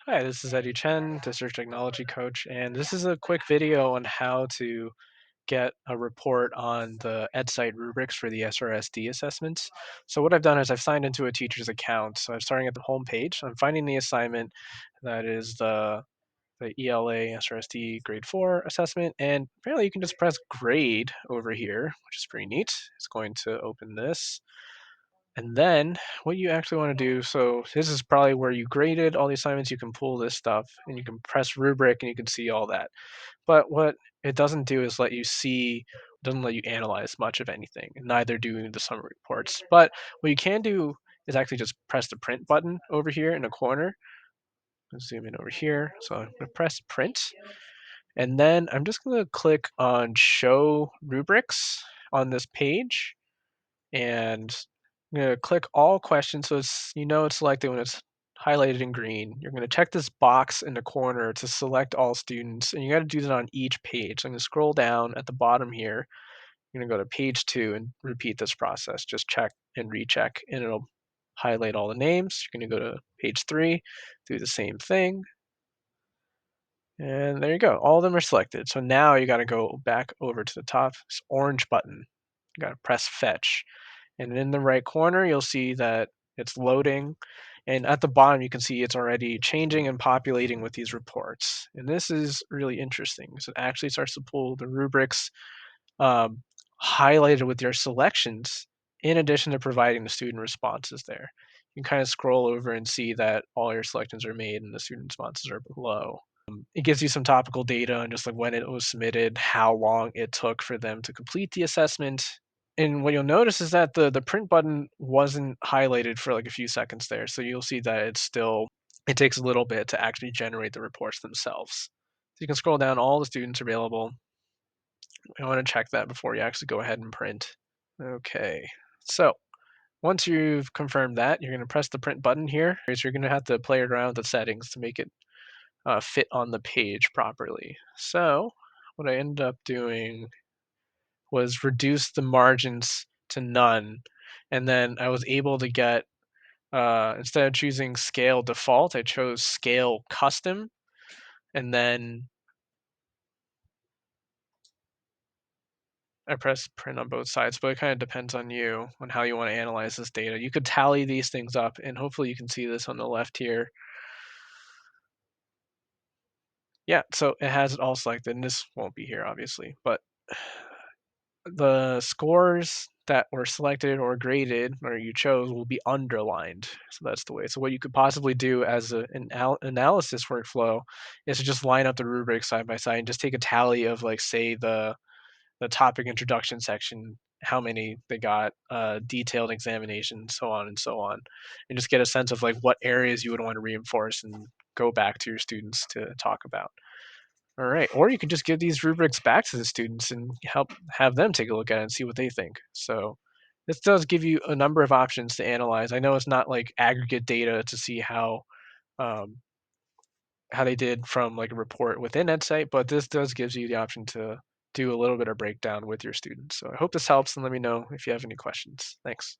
Hi, this is Eddie Chen, District Technology Coach, and this is a quick video on how to get a report on the Edcite rubrics for the SRSD assessments. So what I've done is I've signed into a teacher's account. So I'm starting at the home page. I'm finding the assignment that is the ELA SRSD grade 4 assessment, and apparently you can just press grade over here, which is pretty neat. It's going to open this. And then what you actually want to do, so this is probably where you graded all the assignments. You can pull this stuff and you can press rubric and you can see all that. But what it doesn't do is doesn't let you analyze much of anything, and neither do the summary reports. But what you can do is actually just press the print button over here in the corner. Let's zoom in over here. So I'm going to press print, and then I'm just going to click on show rubrics on this page, and I'm going to click all questions. So it's selected when it's highlighted in green. You're going to check this box in the corner to select all students, and you got to do that on each page. So I'm going to scroll down at the bottom here. You're going to go to page 2 and repeat this process. Just check and recheck, and it'll highlight all the names. You're going to go to page 3, do the same thing, and there you go. All of them are selected. So now you got to go back over to the top, this orange button. You got to press fetch. And in the right corner, you'll see that it's loading. And at the bottom, you can see it's already changing and populating with these reports. And this is really interesting. So it actually starts to pull the rubrics um, highlighted with your selections, in addition to providing the student responses there. You can kind of scroll over and see that all your selections are made and the student responses are below. It gives you some topical data on just like when it was submitted, how long it took for them to complete the assessment. And what you'll notice is that the print button wasn't highlighted for like a few seconds there. So you'll see that it takes a little bit to actually generate the reports themselves. So you can scroll down all the students available. I want to check that before you actually go ahead and print. Okay. So once you've confirmed that, you're going to press the print button here. So you're going to have to play around with the settings to make it fit on the page properly. So what I ended up doing was reduce the margins to none, and then I was able to get instead of choosing scale default, I chose scale custom, and then I press print on both sides. But it kind of depends on you on how you want to analyze this data. You could tally these things up, and hopefully you can see this on the left here. Yeah, so it has it all selected, and this won't be here obviously, but the scores that were selected or graded or you chose will be underlined. So that's the way. So what you could possibly do as an analysis workflow is to just line up the rubrics side by side and just take a tally of like say the topic introduction section, how many they got, detailed examination, so on and so on, and just get a sense of like what areas you would want to reinforce and go back to your students to talk about. All right. Or you can just give these rubrics back to the students and have them take a look at it and see what they think. So this does give you a number of options to analyze. I know it's not like aggregate data to see um, how they did from like a report within Edcite, but this does gives you the option to do a little bit of breakdown with your students. So I hope this helps, and let me know if you have any questions. Thanks.